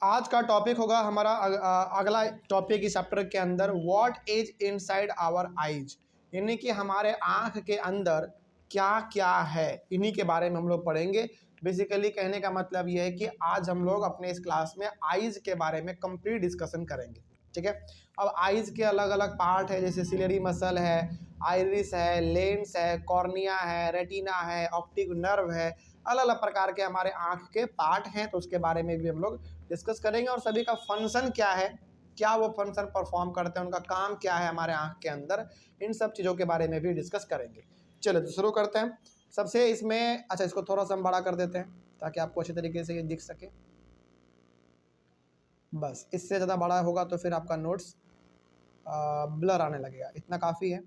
आज का टॉपिक होगा हमारा अगला टॉपिक इस चैप्टर के अंदर what is inside our eyes, यानी कि हमारे आँख के अंदर क्या क्या है, इन्हीं के बारे में हम लोग पढ़ेंगे। बेसिकली कहने का मतलब ये है कि आज हम लोग अपने इस क्लास में आईज के बारे में कंप्लीट डिस्कशन करेंगे। ठीक है, अब आईज के अलग अलग पार्ट है, जैसे सिलेरी मसल है, आइरिस है, लेंस है, कॉर्निया है, रेटिना है, ऑप्टिक नर्व है, अलग अलग प्रकार के हमारे आँख के पार्ट हैं, तो उसके बारे में भी हम लोग डिस्कस करेंगे। और सभी का फंक्शन क्या है, क्या वो फंक्शन परफॉर्म करते हैं, उनका काम क्या है हमारे आँख के अंदर, इन सब चीज़ों के बारे में भी डिस्कस करेंगे। चलो तो शुरू करते हैं। सबसे इसमें अच्छा, इसको थोड़ा सा हम बड़ा कर देते हैं ताकि आपको अच्छे तरीके से ये दिख सके। बस इससे ज़्यादा बड़ा होगा तो फिर आपका नोट्स ब्लर आने लगेगा, इतना काफ़ी है।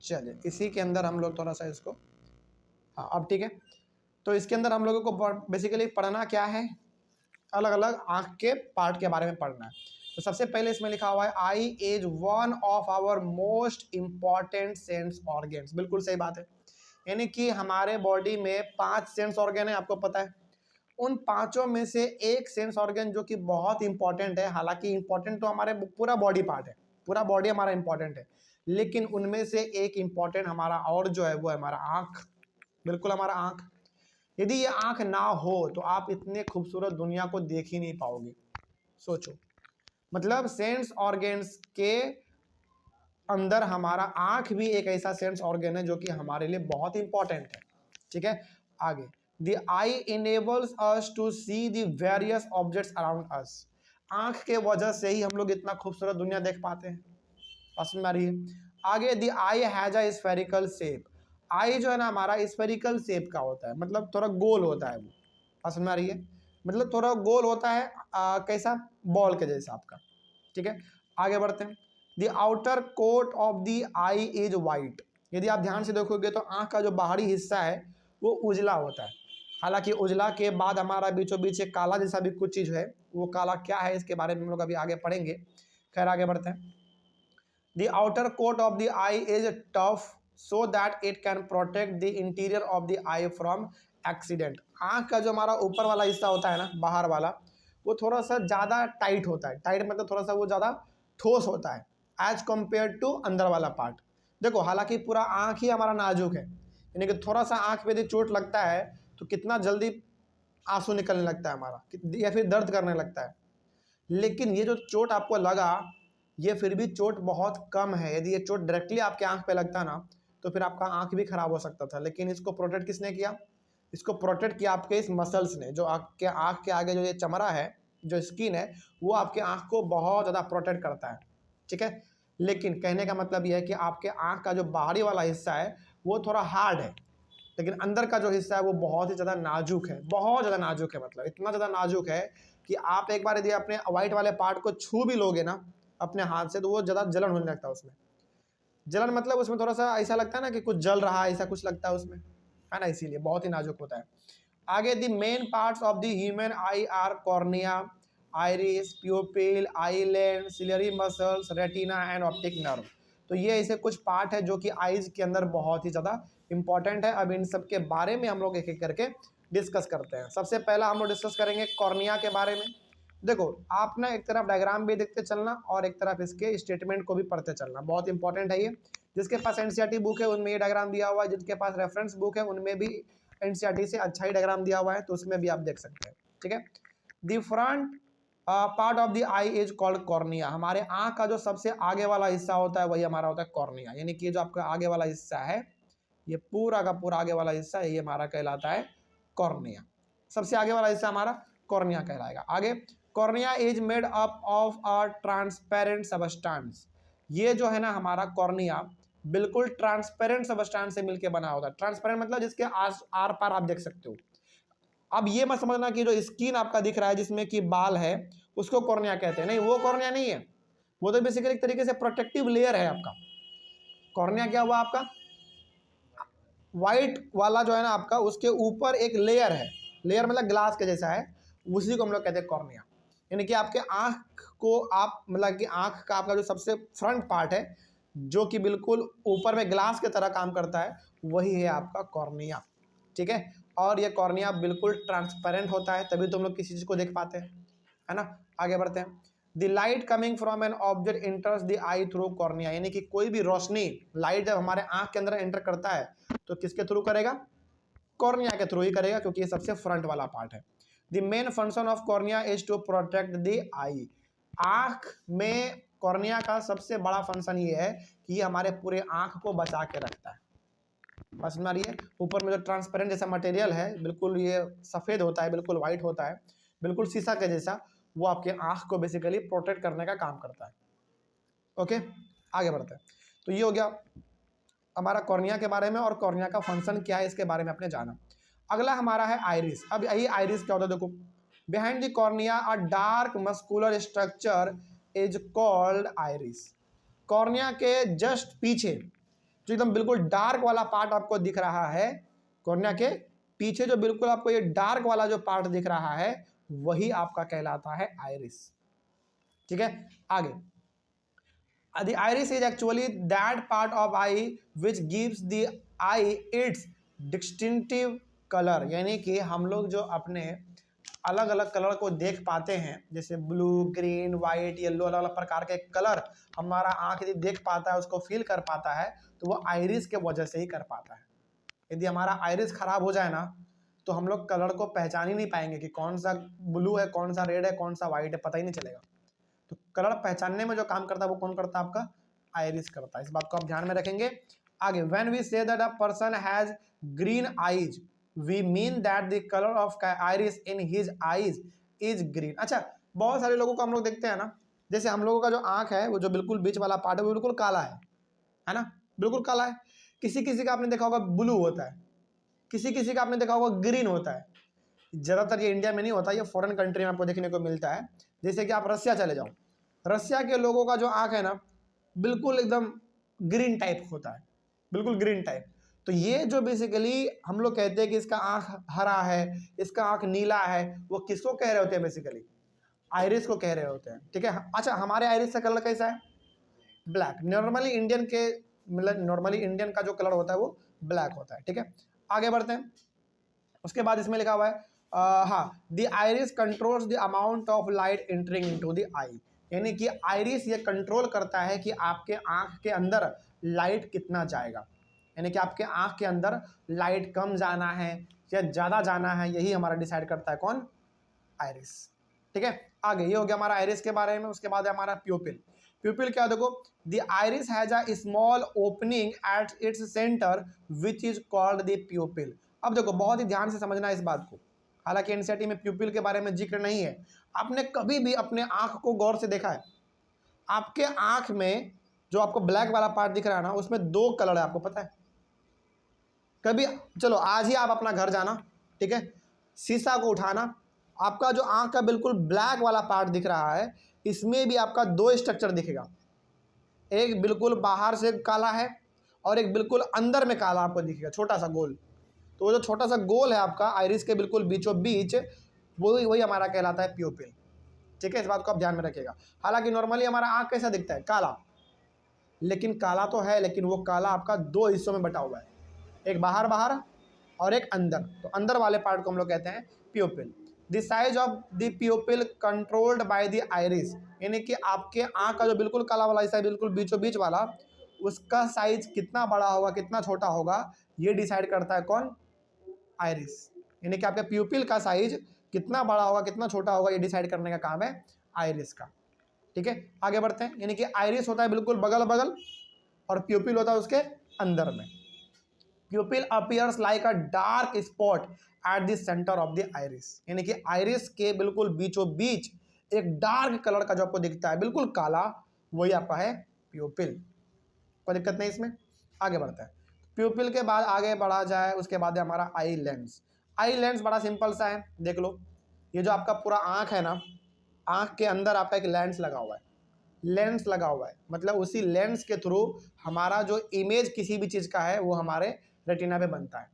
चलिए इसी के अंदर हम लोग थोड़ा सा इसको, हाँ अब ठीक है। तो इसके अंदर हम लोगों को बेसिकली पढ़ना क्या है, अलग अलग आँख के पार्ट के बारे में पढ़ना है। तो सबसे पहले इसमें लिखा हुआ है eye is one of our most important sense organs. बिल्कुल सही बात है, यानी कि हमारे बॉडी में 5 सेंस ऑर्गन है, आपको पता है। उन पांचों में से एक सेंस ऑर्गन जो कि बहुत इंपॉर्टेंट है, हालांकि इंपॉर्टेंट तो हमारे पूरा बॉडी पार्ट है, पूरा बॉडी हमारा इंपॉर्टेंट है, लेकिन उनमें से एक इंपॉर्टेंट हमारा और जो है वो है हमारा आँख। बिल्कुल हमारा आँख, यदि ये आँख ना हो तो आप इतने खूबसूरत दुनिया को देख ही नहीं पाओगे। सोचो, मतलब सेंस ऑर्गन्स के अंदर हमारा आँख भी एक ऐसा सेंस ऑर्गन है जो कि हमारे लिए बहुत इंपॉर्टेंट है। ठीक है, आगे The eye enables us to see the various objects around us. आँख के वजह से ही हम लोग इतना खूबसूरत दुनिया देख पाते हैं। समझ में आ रही है? आगे The eye has a spherical shape. आई जो है ना हमारा स्फेरिकल शेप का होता है, मतलब थोड़ा गोल होता है वो। समझ में आ रही है? मतलब थोड़ा गोल होता है, कैसा, बॉल के जैसा आपका। ठीक है, आगे बढ़ते हैं। The outer coat of the eye is white. यदि आप ध्यान से देखोगे तो आँख का जो बाहरी हिस्सा है वो उजला होता है, हालांकि उजला के बाद हमारा बीचों बीच एक काला जैसा भी कुछ चीज़ है, वो काला क्या है इसके बारे में हम लोग अभी आगे पढ़ेंगे। खैर आगे बढ़ते हैं। The outer coat of the eye is tough so that it can protect the interior of the eye from accident. आँख का जो हमारा ऊपर वाला हिस्सा होता है ना, बाहर वाला, वो थोड़ा सा ज़्यादा टाइट होता है। टाइट मतलब थोड़ा सा वो ज़्यादा ठोस होता है एज कम्पेयर टू अंदर वाला पार्ट। देखो, हालांकि पूरा आँख ही हमारा नाजुक है, यानी कि थोड़ा सा आँख पे यदि चोट लगता है तो कितना जल्दी आंसू निकलने लगता है हमारा, या फिर दर्द करने लगता है। लेकिन ये जो चोट आपको लगा, ये फिर भी चोट बहुत कम है। यदि ये चोट डायरेक्टली आपके आंख पे लगता ना तो फिर आपका आंख भी खराब हो सकता था। लेकिन इसको प्रोटेक्ट किसने किया? इसको प्रोटेक्ट किया आपके इस मसल्स ने, जो आपके आंख के आगे जो ये चमड़ा है, जो स्किन है, वो आपके आंख को बहुत ज़्यादा प्रोटेक्ट करता है। ठीक है, लेकिन कहने का मतलब यह है कि आपके आंख का जो बाहरी वाला हिस्सा है वो थोड़ा हार्ड है, लेकिन अंदर का जो हिस्सा है वो बहुत ही ज़्यादा नाजुक है, बहुत ज़्यादा नाजुक है। मतलब इतना ज़्यादा नाजुक है कि आप एक बार यदि अपने वाइट वाले पार्ट को छू भी लोगे ना अपने हाथ से तो वो ज़्यादा जलन होने लगता है उसमें। जलन मतलब उसमें थोड़ा सा ऐसा लगता है ना कि कुछ जल रहा है, ऐसा कुछ लगता है उसमें, है ना, इसीलिए बहुत ही नाजुक होता है। आगे the main parts of the human eye are cornea, iris, pupil, eye lens, ciliary muscles, retina and optic nerve. तो ये ऐसे कुछ पार्ट है जो कि आईज के अंदर बहुत ही ज़्यादा इंपॉर्टेंट है। अब इन सब के बारे में हम लोग एक एक करके डिस्कस करते हैं। सबसे पहला हम लोग डिस्कस करेंगे कॉर्निया के बारे में। देखो, आप ना एक तरफ डायग्राम भी देखते चलना और एक तरफ इसके स्टेटमेंट को भी पढ़ते चलना, बहुत इंपॉर्टेंट है ये। जिसके पास एनसीईआरटी बुक है उनमें ये डायग्राम दिया हुआ है, जिनके पास रेफरेंस बुक है उनमें भी एनसीईआरटी से अच्छा ही डायग्राम दिया हुआ है, तो उसमें भी आप देख सकते हैं। ठीक है, the front part of the eye is called cornea. हमारे आँख का जो सबसे आगे वाला हिस्सा होता है वही हमारा होता है कॉर्निया, यानी कि जो आपका आगे वाला हिस्सा है, ये पूरा का पूरा आगे वाला हिस्सा ये हमारा कहलाता है कॉर्निया। सबसे आगे वाला हिस्सा हमारा कॉर्निया कहलाएगा। आगे, cornea is made up of a transparent substance. ये जो है ना हमारा कॉर्निया बिल्कुल ट्रांसपेरेंट सबस्टेंस से मिलकर बना होता है। ट्रांसपेरेंट मतलब जिसके आर पार आप देख सकते हो। अब ये मत समझना कि जो स्किन आपका दिख रहा है जिसमें कि बाल है उसको कॉर्निया कहते हैं, नहीं, वो कॉर्निया नहीं है। वो तो बेसिकली एक तरीके से प्रोटेक्टिव लेयर है आपका। कॉर्निया क्या हुआ आपका? व्हाइट वाला जो है ना आपका, उसके ऊपर एक लेयर है, लेयर मतलब ग्लास के जैसा है, उसी को हम लोग कहते हैं कॉर्निया। यानी कि आपके आँख को आप मतलब कि आँख का आपका जो सबसे फ्रंट पार्ट है जो कि बिल्कुल ऊपर में ग्लास की तरह काम करता है, वही है आपका कॉर्निया। ठीक है, और ये कॉर्निया बिल्कुल ट्रांसपेरेंट होता है, तभी तुम लोग किसी चीज़ को देख पाते हैं, है ना। आगे बढ़ते हैं। The light coming from an object इंटर्स the I through cornea, यानी कि कोई भी रोशनी लाइट जब हमारे आंख के अंदर एंटर करता है तो किसके थ्रू करेगा? कॉर्निया के थ्रू ही करेगा, क्योंकि ये सबसे फ्रंट वाला पार्ट है। The main function of cornea is to protect the eye. आंख में कॉर्निया का सबसे बड़ा फंक्शन ये है कि ये हमारे पूरे आंख को बचा के रखता है। बस मारिए, ऊपर में जो ट्रांसपेरेंट जैसा मटेरियल है, बिल्कुल ये सफ़ेद होता है, बिल्कुल वाइट होता है, बिल्कुल शीशा के जैसा, वो आपके आंख को बेसिकली प्रोटेक्ट करने का काम करता है। ओके, आगे बढ़ते हैं। तो ये हो गया हमारा कॉर्निया के बारे में, और कॉर्निया का फंक्शन क्या है इसके बारे में आपने जाना। अगला हमारा है आइरिस। अब यही आइरिस क्या होता है, देखो, behind the cornea a dark muscular structure is called iris. Cornea के जस्ट पीछे जो एकदम बिल्कुल डार्क वाला पार्ट आपको दिख रहा है, कॉर्निया के पीछे जो बिल्कुल आपको ये डार्क वाला जो पार्ट दिख रहा है, वही आपका कहलाता है आइरिस। ठीक है, आगे। The iris is actually that part of eye which gives the eye its distinctive color, यानी कि हम लोग जो अपने अलग अलग कलर को देख पाते हैं, जैसे ब्लू, ग्रीन, वाइट, येलो, अलग अलग प्रकार के कलर हमारा आंख यदि देख पाता है, उसको फील कर पाता है, तो वो आइरिस के वजह से ही कर पाता है। यदि हमारा आइरिस खराब हो जाए ना, तो हम लोग कलर को पहचान ही नहीं पाएंगे कि कौन सा ब्लू है, कौन सा रेड है, कौन सा वाइट है, पता ही नहीं चलेगा। तो कलर पहचानने में जो काम करता है वो कौन करता है? आपका आइरिस करता है। इस बात को आप ध्यान में रखेंगे। आगे, when we say that a person has green eyes, we mean that the colour of iris in his eyes is green. अच्छा, बहुत सारे लोगों को हम लोग देखते हैं ना, जैसे हम लोगों का जो आंख है, वो जो बिल्कुल बीच वाला पार्ट है, वो बिल्कुल काला है ना, बिल्कुल काला है। किसी किसी का आपने देखा होगा ब्लू होता है, किसी किसी का आपने देखा होगा ग्रीन होता है। ज़्यादातर ये इंडिया में नहीं होता, ये फॉरेन कंट्री में आपको देखने को मिलता है। जैसे कि आप रसिया चले जाओ, रसिया के लोगों का जो आंख है ना, बिल्कुल एकदम ग्रीन टाइप होता है, बिल्कुल ग्रीन टाइप। तो ये जो बेसिकली हम लोग कहते हैं कि इसका आंख हरा है, इसका आंख नीला है, वो किसको कह रहे होते हैं? बेसिकली आइरिस को कह रहे होते हैं। ठीक है। अच्छा, हमारे आइरिस का कलर कैसा है? ब्लैक। नॉर्मली इंडियन के, मतलब नॉर्मली इंडियन का जो कलर होता है वो ब्लैक होता है। ठीक है, आगे बढ़ते हैं। उसके बाद इसमें लिखा हुआ है हाँ, the iris controls the amount of light entering into the eye, यानी कि आइरिस ये कंट्रोल करता है कि आपके आंख के अंदर लाइट कितना जाएगा, यानी कि आपके आंख के अंदर लाइट कम जाना है या ज़्यादा जाना है, यही हमारा डिसाइड करता है कौन? आइरिस। ठीक है, आगे। ये हो गया हमारा आइरिस के बारे में। उसके बाद है हमारा प्यूपिल। प्यूपिल क्या, देखो, the iris has a small opening at its centre which is called the प्यूपिल। अब देखो, बहुत ही ध्यान से समझना इस बात को, हालांकि एनसीईआरटी में प्यूपिल के बारे में जिक्र नहीं है। आपने कभी भी अपने आंख को गौर से देखा है? आपके आंख में जो आपको ब्लैक वाला पार्ट दिख रहा है ना, उसमें दो कलर है, आपको पता है? कभी, चलो आज ही आप अपना घर जाना, ठीक है, शीशा को उठाना, आपका जो आंख का बिल्कुल ब्लैक वाला पार्ट दिख रहा है, इसमें भी आपका दो स्ट्रक्चर दिखेगा। एक बिल्कुल बाहर से काला है और एक बिल्कुल अंदर में काला आपको दिखेगा, छोटा सा गोल। तो वो जो छोटा सा गोल है आपका आइरिस के बिल्कुल बीचों बीच, वही वही हमारा कहलाता है प्यूपिल। ठीक है, इस बात को आप ध्यान में रखिएगा। हालांकि नॉर्मली हमारा आंख कैसा दिखता है? काला। लेकिन काला तो है, लेकिन वो काला आपका दो हिस्सों में बटा हुआ है, एक बाहर बाहर और एक अंदर। तो अंदर वाले पार्ट को हम लोग कहते हैं प्यूपिल। The size of the प्यूपिल controlled by the iris, यानी कि आपके आंख का जो बिल्कुल काला वाला हिस्सा है, बिल्कुल बीचों बीच वाला, उसका साइज कितना बड़ा होगा, कितना छोटा होगा, ये डिसाइड करता है कौन? आइरिस। यानी कि आपके प्यूपिल का साइज कितना बड़ा होगा, कितना छोटा होगा, ये डिसाइड करने का काम है आइरिस का। ठीक है, आगे बढ़ते हैं। यानी कि आइरिस होता है बिल्कुल बगल बगल और प्यूपिल होता है उसके अंदर में। प्यूपिल appears like a dark spot at the centre of the iris, यानी कि आइरिस के बिल्कुल बीचों बीच एक डार्क कलर का जो आपको दिखता है, बिल्कुल काला, वही आपका है प्यूपिल। कोई दिक्कत नहीं इसमें, आगे बढ़ता है। प्यूपिल के बाद आगे बढ़ा जाए, उसके बाद है हमारा आई लेंस। आई लेंस बड़ा सिंपल सा है, देख लो, ये जो आपका पूरा आँख है ना, आँख के अंदर आपका एक लेंस लगा हुआ है, लेंस लगा हुआ है, मतलब उसी लेंस के थ्रू हमारा जो इमेज किसी भी चीज़ का है वो हमारे रेटिना पे बनता है।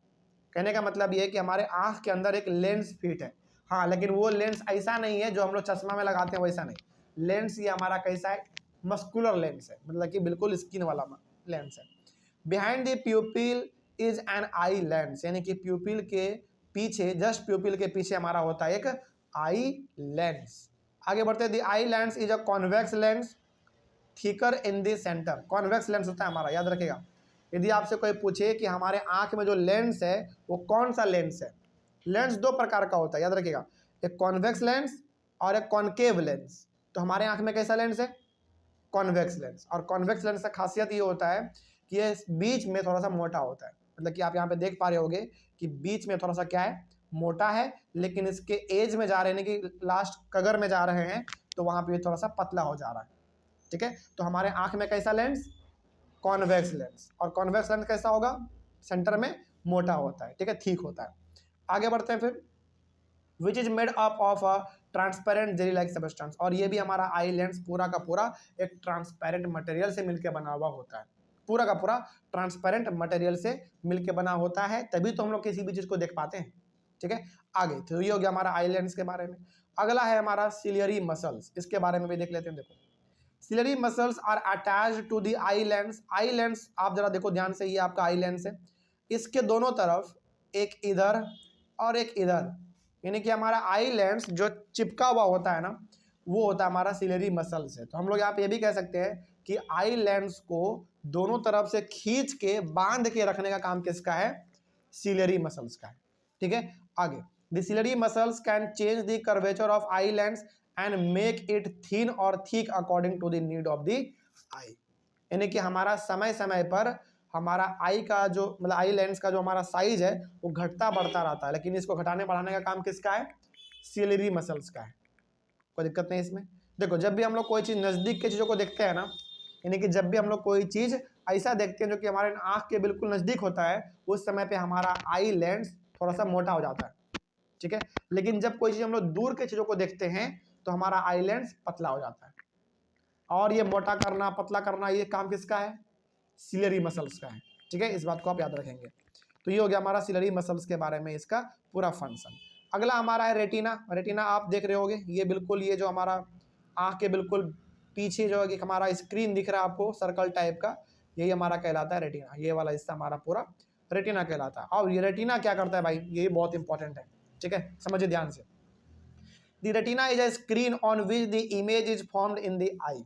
कहने का मतलब ये है कि हमारे आँख के अंदर एक लेंस फिट है। हाँ, लेकिन वो लेंस ऐसा नहीं है जो हम लोग चश्मा में लगाते हैं, वैसा नहीं। लेंस ये हमारा कैसा है? मस्कुलर लेंस है, मतलब कि बिल्कुल स्किन वाला लेंस है। Behind the प्यूपिल is an eye lens, यानी कि प्यूपिल के पीछे, जस्ट प्यूपिल के पीछे हमारा होता है एक आई लेंस। आगे बढ़ते हैं, the eye lens is a convex lens thicker in the centre. Convex lens होता है हमारा, याद रखिएगा। यदि आपसे कोई पूछे कि हमारे आंख में जो लेंस है वो कौन सा लेंस है, लेंस दो प्रकार का होता है, याद रखिएगा, एक कॉन्वेक्स लेंस और एक कॉनकेव लेंस। तो हमारे आंख में कैसा लेंस है? Convex lens. और कॉन्वेक्स लेंस का खासियत ये होता है कि ये बीच में थोड़ा सा मोटा होता है, मतलब कि आप यहाँ पे देख पा रहे होगे कि बीच में थोड़ा सा क्या है, मोटा है, लेकिन इसके एज में जा रहे हैं कि लास्ट कगर में जा रहे हैं तो वहां पे थोड़ा सा पतला हो जा रहा है। ठीक है, तो हमारे आंख में कैसा लेंस? Convex lens. और कॉन्वेक्स लेंस कैसा होगा? सेंटर में मोटा होता है, ठीक है, ठीक होता है। आगे बढ़ते हैं फिर, which is made up of a transparent jelly like substance. और ये भी हमारा आई लेंस पूरा का पूरा एक ट्रांसपेरेंट मटेरियल से मिलकर बना हुआ होता है, पूरा का पूरा ट्रांसपेरेंट मटेरियल से मिलकर बना होता है, तभी तो हम लोग किसी भी चीज को देख पाते हैं। ठीक है, आगे तो ये हो गया हमारा आई लेंस के बारे में। अगला है हमारा सिलियरी मसल्स, इसके बारे में भी देख लेते हैं। देखो, ciliary muscles are attached to the eye lens. Eye lens आप जरा देखो ध्यान से, ये आपका आई लेंस है, इसके दोनों तरफ एक इधर और एक इधर, यानी कि हमारा आई लेंस जो चिपका हुआ होता है ना, वो होता है हमारा सिलियरी मसल से। तो हम लोग यहाँ पे ये भी कह सकते हैं कि आई लेंस को दोनों तरफ से खींच के बांध के रखने का काम किसका है? सिलियरी मसल्स का है। ठीक है, आगे, the ciliary muscles can change the curvature of eye lens and make it thin और thick according to the need of the eye. यानी कि हमारा समय समय पर हमारा आई का जो, मतलब आई लेंस का जो हमारा साइज है वो घटता बढ़ता रहता है, लेकिन इसको घटाने बढ़ाने का काम किसका है? सिलियरी मसल्स का है। कोई दिक्कत नहीं इसमें। देखो, जब भी हम लोग कोई चीज नजदीक की चीजों को देखते हैं ना, यानी कि जब भी हम लोग कोई चीज ऐसा देखते हैं जो कि हमारे आंख के बिल्कुल नजदीक होता है, उस समय पे हमारा आई लेंस थोड़ा सा मोटा हो जाता है। ठीक है, लेकिन जब कोई चीज हम लोग दूर के चीजों को देखते हैं तो हमारा आई लेंस पतला हो जाता है। और ये मोटा करना पतला करना ये काम किसका है? सिलियरी मसल्स का है। ठीक है, इस बात को आप याद रखेंगे। तो ये हो गया हमारा सिलियरी मसल्स के बारे में इसका पूरा फंक्शन। अगला हमारा है रेटिना। रेटिना आप देख रहे होगे, ये बिल्कुल ये जो हमारा आंख के बिल्कुल पीछे जो है हमारा स्क्रीन दिख रहा है आपको सर्कल टाइप का, यही हमारा कहलाता है रेटिना। ये वाला हिस्सा हमारा पूरा रेटिना कहलाता है। और ये रेटिना क्या करता है भाई, ये बहुत इंपॉर्टेंट है। ठीक है, समझिए ध्यान से। The retina is a screen on which the image is formed in the eye.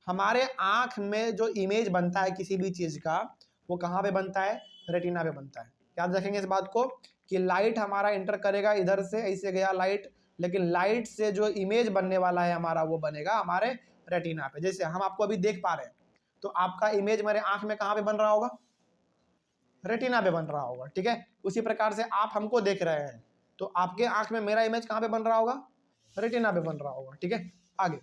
हमारे आंख में जो इमेज बनता है किसी भी चीज का, वो कहाँ पे बनता है? रेटिना पे बनता है। याद रखेंगे इस बात को कि लाइट हमारा इंटर करेगा इधर से, ऐसे गया लाइट, लेकिन लाइट से जो इमेज बनने वाला है हमारा, वो बनेगा हमारे रेटिना पे। जैसे हम आपको अभी देख पा रहे हैं, तो आपका इमेज मेरे आंख में कहाँ पे बन रहा होगा? रेटिना पे बन रहा होगा। ठीक है, उसी प्रकार से आप हमको देख रहे हैं, तो आपके आंख में मेरा इमेज कहाँ पे बन रहा होगा? रेटिना पे बन रहा होगा। ठीक है, आगे,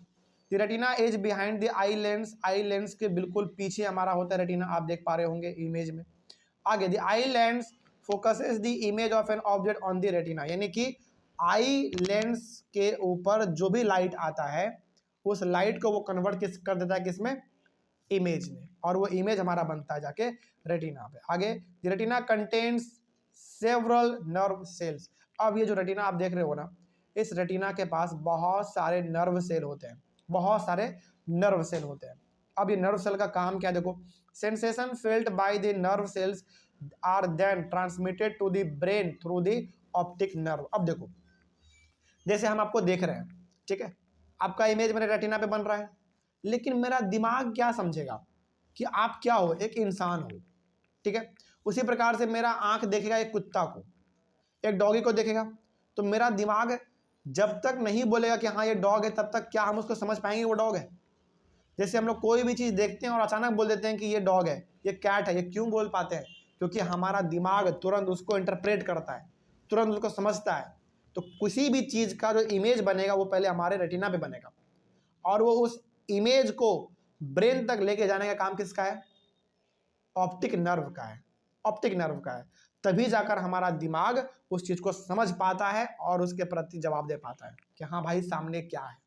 the retina is behind the eye lens. Eye lens के बिल्कुल पीछे हमारा होता है रेटिना, आप देख पा रहे होंगे इमेज में। आगे, the eye lens focuses the image of an object on the retina. यानी कि आई लेंस के ऊपर जो भी लाइट आता है, उस लाइट को वो कन्वर्ट किस कर देता है, किसमें? इमेज में, और वो इमेज हमारा बनता है जाके रेटिना पे। आगे, the retina contains several nerve cells. अब ये जो रेटिना आप देख रहे हो ना, इस रेटिना के पास बहुत सारे नर्व सेल होते हैं, बहुत सारे नर्व सेल होते हैं। अब ये नर्व सेल का काम क्या है? देखो, sensation felt by the nerve cells are then transmitted to the brain through the optic nerve. अब देखो, जैसे हम आपको देख रहे हैं, ठीक है, आपका इमेज मेरे रेटिना पे बन रहा है, लेकिन मेरा दिमाग क्या समझेगा कि आप क्या हो? एक इंसान हो। ठीक है, उसी प्रकार से मेरा आंख देखेगा एक कुत्ता को, एक डॉगी को देखेगा, तो मेरा दिमाग जब तक नहीं बोलेगा कि हाँ ये डॉग है, तब तक क्या हम उसको समझ पाएंगे वो डॉग है? जैसे हम लोग कोई भी चीज़ देखते हैं और अचानक बोल देते हैं कि ये डॉग है, ये कैट है, ये क्यों बोल पाते हैं? क्योंकि हमारा दिमाग तुरंत उसको इंटरप्रेट करता है, तुरंत उसको समझता है। तो किसी भी चीज़ का जो इमेज बनेगा वो पहले हमारे रेटिना पे बनेगा, और वो उस इमेज को ब्रेन तक लेके जाने का काम किसका है? ऑप्टिक नर्व का है, ऑप्टिक नर्व का है। तभी जाकर हमारा दिमाग उस चीज को समझ पाता है और उसके प्रति जवाब दे पाता है कि हाँ भाई सामने क्या है।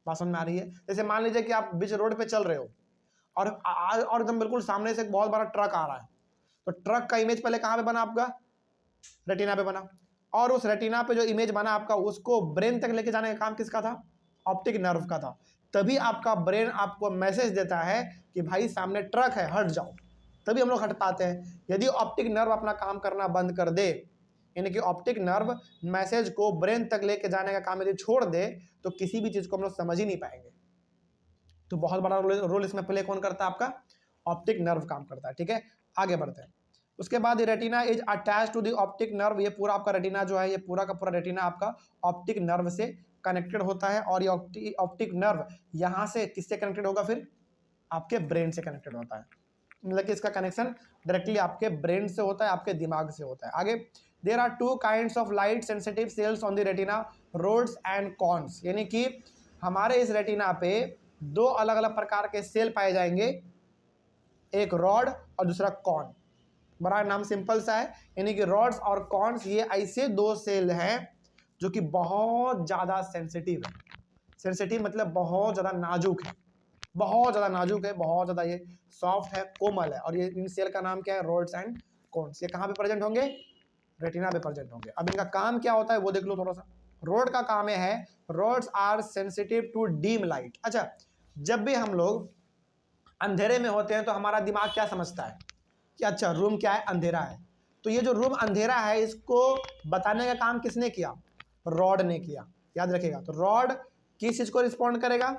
बात समझ में आ रही है? जैसे मान लीजिए कि आप बीच रोड पे चल रहे हो और एकदम बिल्कुल सामने से एक बहुत बड़ा ट्रक आ रहा है, तो ट्रक का इमेज पहले कहाँ पे बना? आपका रेटिना पे बना, और उस रेटिना पे जो इमेज बना आपका, उसको ब्रेन तक लेके जाने का काम किसका था? ऑप्टिक नर्व का था। तभी आपका ब्रेन आपको मैसेज देता है कि भाई सामने ट्रक है, हट जाओ, तभी हम लोग हट पाते हैं। यदि ऑप्टिक नर्व अपना काम करना बंद कर दे, यानी कि ऑप्टिक नर्व मैसेज को ब्रेन तक लेके जाने का काम यदि छोड़ दे तो किसी भी चीज को हम लोग समझ ही नहीं पाएंगे। तो बहुत बड़ा रोल इसमें प्ले कौन करता है? आपका ऑप्टिक नर्व काम करता है। ठीक है, आगे बढ़ते हैं। उसके बाद retina is attach to the optic nerve. ये पूरा आपका रेटिना जो है, ये पूरा का पूरा रेटिना आपका ऑप्टिक नर्व से कनेक्टेड होता है। और ये ऑप्टिक नर्व यहाँ से किससे कनेक्टेड होगा? फिर आपके ब्रेन से कनेक्टेड होता है। मतलब कि इसका कनेक्शन डायरेक्टली आपके ब्रेन से होता है, आपके दिमाग से होता है। आगे, there are two kinds of light sensitive cells on the retina, rods and cones. यानी कि हमारे इस रेटिना पे दो अलग अलग प्रकार के सेल पाए जाएंगे, एक रॉड और दूसरा कॉन। बड़ा नाम सिंपल सा है, यानी कि रॉड्स और कॉन्स ये ऐसे दो सेल हैं जो कि बहुत ज़्यादा सेंसिटिव है। सेंसिटिव मतलब बहुत ज़्यादा नाजुक है, बहुत ज़्यादा नाजुक है, बहुत ज़्यादा ये सॉफ्ट है, कोमल है। और ये इन सेल का नाम क्या है? Rods and cons. ये कहाँ पे प्रेजेंट होंगे? रेटिना पे प्रेजेंट होंगे। अब इनका काम क्या होता है वो देख लो थोड़ा सा। रॉड का काम है, rods are sensitive to dim light. अच्छा, जब भी हम लोग अंधेरे में होते हैं तो हमारा दिमाग क्या समझता है कि अच्छा रूम क्या है? अंधेरा है। तो ये जो रूम अंधेरा है इसको बताने का काम किसने किया? रॉड ने किया। याद रखिएगा। तो रॉड किस चीज को रिस्पॉन्ड करेगा?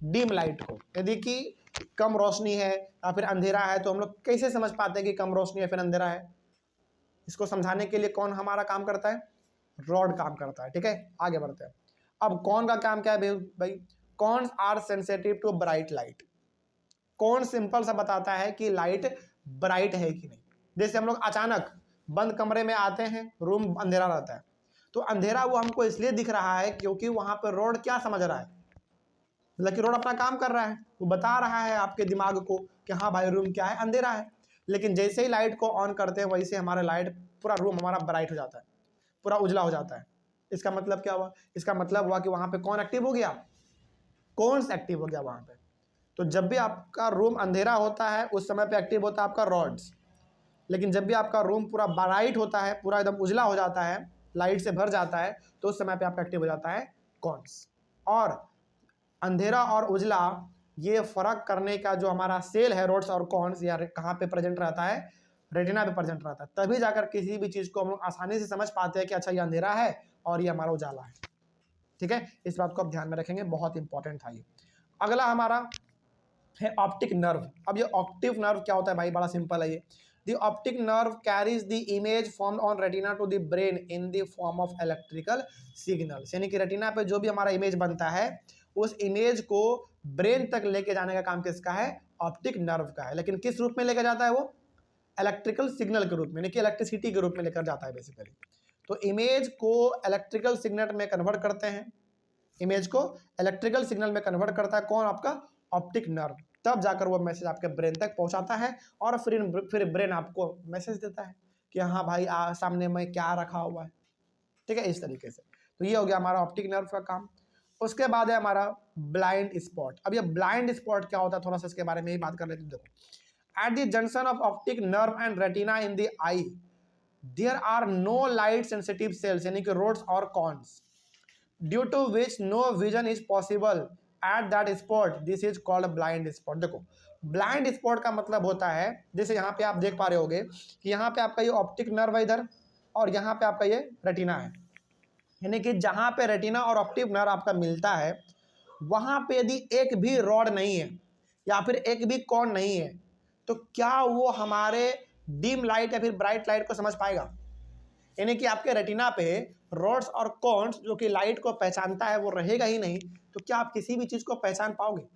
डिम लाइट को। यदि कि कम रोशनी है या फिर अंधेरा है तो हम लोग कैसे समझ पाते हैं कि कम रोशनी है फिर अंधेरा है? इसको समझाने के लिए कौन हमारा काम करता है? रॉड काम करता है। ठीक है, आगे बढ़ते हैं। अब कौन का काम क्या है भाई? Cones are sensitive to bright light. कौन सिंपल सा बताता है कि लाइट ब्राइट है कि नहीं। जैसे हम लोग अचानक बंद कमरे में आते हैं, रूम अंधेरा रहता है, तो अंधेरा वो हमको इसलिए दिख रहा है क्योंकि वहां पर रोड क्या समझ रहा है? मतलब कि रोड अपना काम कर रहा है, वो बता रहा है आपके दिमाग को कि हाँ भाई रूम क्या है? अंधेरा है। लेकिन जैसे ही लाइट को ऑन करते हैं वैसे हमारा लाइट, पूरा रूम हमारा ब्राइट हो जाता है, पूरा उजला हो जाता है। इसका मतलब क्या हुआ? इसका मतलब हुआ कि वहां पे कौन एक्टिव हो गया? कौन सा एक्टिव हो गया वहां पे? तो जब भी आपका रूम अंधेरा होता है उस समय पे एक्टिव होता है आपका रॉड्स। लेकिन जब भी आपका रूम पूरा ब्राइट होता है, पूरा एकदम उजला हो जाता है, लाइट से भर जाता है, तो उस समय पे आपका एक्टिव हो जाता है कॉन्स। और अंधेरा और उजला ये फर्क करने का जो हमारा सेल है रॉड्स और कॉन्स, या कहाँ पे प्रेजेंट रहता है? रेटिना पे प्रेजेंट रहता है। तभी जाकर किसी भी चीज को हम लोग आसानी से समझ पाते हैं कि अच्छा ये अंधेरा है और ये हमारा उजाला है। ठीक है, इस बात को आप ध्यान में रखेंगे, बहुत इंपॉर्टेंट था ये। अगला हमारा है ऑप्टिक नर्व। अब ये ऑप्टिक नर्व क्या होता है भाई? बड़ा सिंपल है ये। The optic nerve carries the image formed on retina to the brain in the form of electrical signals. यानी कि रेटिना पे जो भी हमारा इमेज बनता है उस इमेज को ब्रेन तक लेके जाने का काम किसका है? ऑप्टिक नर्व का है। लेकिन किस रूप में लेकर जाता है वो? इलेक्ट्रिकल सिग्नल के रूप में, यानी कि इलेक्ट्रिसिटी के रूप में लेकर जाता है बेसिकली। तो इमेज को इलेक्ट्रिकल सिग्नल में कन्वर्ट करते हैं, इमेज को इलेक्ट्रिकल सिग्नल में कन्वर्ट करता है कौन? आपका ऑप्टिक नर्व। तब जाकर वो मैसेज आपके ब्रेन तक पहुंचाता है और फिर ब्रेन आपको मैसेज देता है कि हाँ भाई सामने में क्या रखा हुआ है। ठीक है, इस तरीके से। तो ये हो गया हमारा ऑप्टिक नर्व का काम। उसके बाद है हमारा ब्लाइंड स्पॉट। अब ये ब्लाइंड स्पॉट क्या होता है थोड़ा सा इसके बारे में ही बात कर लेते हैं। देखो, at the junction of optic nerve and retina in the eye there are no light sensitive cells, यानी कि रोड्स और cones, due to which no vision is possible at that spot, this is called blind spot. देखो, blind spot का मतलब होता है, जैसे यहाँ पे आप देख पा रहे होगे कि यहाँ पे आपका ये ऑप्टिक नर्व है इधर, और यहाँ पे आपका ये रेटिना है। यानी कि जहाँ पे रेटिना और ऑप्टिक नर्व आपका मिलता है वहाँ पे यदि एक भी रॉड नहीं है या फिर एक भी कॉन नहीं है तो क्या वो हमारे डिम लाइट या फिर ब्राइट लाइट को समझ पाएगा? यानी कि आपके रेटिना पे रॉड्स और कॉन्स जो कि लाइट को पहचानता है वो रहेगा ही नहीं, तो क्या आप किसी भी चीज को पहचान पाओगे?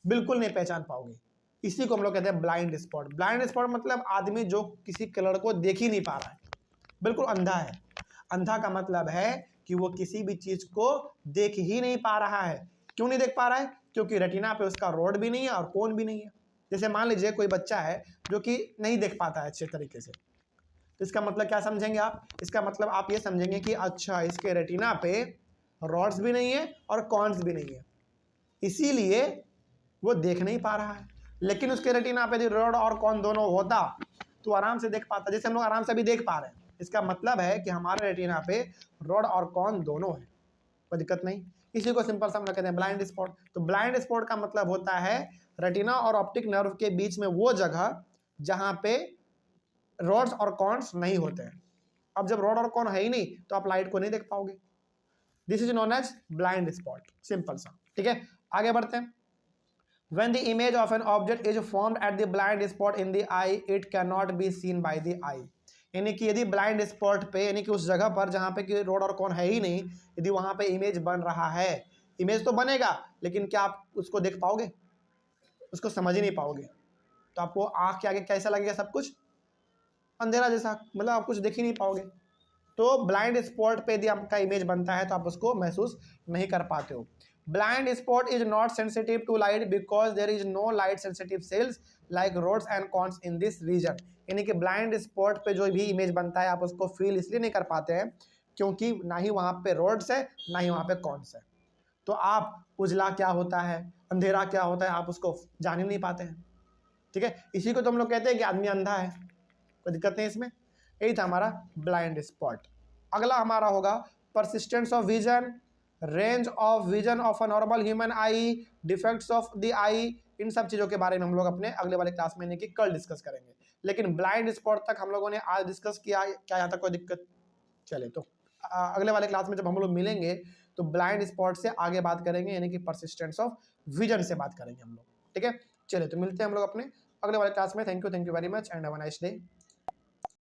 बिल्कुल नहीं पहचान पाओगे। इसी को हम लोग कहते हैं ब्लाइंड स्पॉट। ब्लाइंड स्पॉट मतलब आदमी जो किसी कलर को देख ही नहीं पा रहा है, बिल्कुल अंधा है। अंधा का मतलब है कि वो किसी भी चीज को देख ही नहीं पा रहा है। क्यों नहीं देख पा रहा है? क्योंकि रेटिना पे उसका रॉड भी नहीं है और कोन भी नहीं है। जैसे मान लीजिए कोई बच्चा है जो कि नहीं देख पाता है अच्छे तरीके से, तो इसका मतलब क्या समझेंगे आप? इसका मतलब आप ये समझेंगे कि अच्छा इसके रेटिना पे रॉड्स भी नहीं है और कॉन्स भी नहीं है, इसीलिए वो देख नहीं पा रहा है। लेकिन उसके रेटिना पे रॉड और कॉन दोनों होता तो आराम से देख पाता, जैसे हम लोग आराम से भी देख पा रहे हैं। इसका मतलब है कि हमारे रेटिना पे रॉड और कॉन दोनों है, कोई दिक्कत नहीं। इसी को सिंपल सा हम लोग कहते हैं ब्लाइंड स्पॉट। तो ब्लाइंड स्पॉट का मतलब होता है रेटिना और ऑप्टिक नर्व के बीच में वो जगह जहां पे रॉड्स और कॉन्स नहीं होते हैं। अब जब रॉड और कॉन है ही नहीं तो आप लाइट को नहीं देख पाओगे। This is known as blind spot, simple सा, ठीक है। आगे बढ़ते हैं। When the image of an object is formed at the blind spot in the eye, it cannot be seen by the eye. यानी कि यदि ब्लाइंड स्पॉट पे, यानी कि उस जगह पर जहाँ पे कि रोड और कौन है ही नहीं, यदि वहाँ पे इमेज बन रहा है, इमेज तो बनेगा लेकिन क्या आप उसको देख पाओगे? उसको समझ ही नहीं पाओगे। तो आपको आँख के आगे कैसा लगेगा? सब कुछ अंधेरा जैसा, मतलब आप कुछ देख ही नहीं पाओगे। तो ब्लाइंड स्पॉट पे यदि आपका इमेज बनता है तो आप उसको महसूस नहीं कर पाते हो। Blind spot is not sensitive to light because there is no light sensitive cells like rods and cones in this region. यानी कि ब्लाइंड स्पॉट पे जो भी इमेज बनता है आप उसको फील इसलिए नहीं कर पाते हैं क्योंकि ना ही वहाँ पे रोड्स है ना ही वहाँ पे कॉन्स है। तो आप उजला क्या होता है, अंधेरा क्या होता है, आप उसको जान ही नहीं पाते हैं, ठीक है। इसी को तो हम लोग कहते हैं कि आदमी अंधा है, कोई दिक्कत नहीं इसमें। यही था हमारा ब्लाइंड स्पॉट। अगला हमारा होगा persistence of vision, range of vision of a normal human eye, defects of the eye. इन सब चीज़ों के बारे में हम लोग अपने अगले वाले क्लास में, यानी कि कल डिस्कस करेंगे। लेकिन ब्लाइंड स्पॉट तक हम लोगों ने आज डिस्कस किया, क्या यहाँ तक कोई दिक्कत? चले तो अगले वाले क्लास में जब हम लोग मिलेंगे तो ब्लाइंड स्पॉट से आगे बात करेंगे, यानी कि परसिस्टेंस ऑफ विजन से बात करेंगे हम लोग, ठीक है। चलिए तो मिलते हैं हम लोग अपने अगले वाले क्लास में। Thank you very much and have a nice day.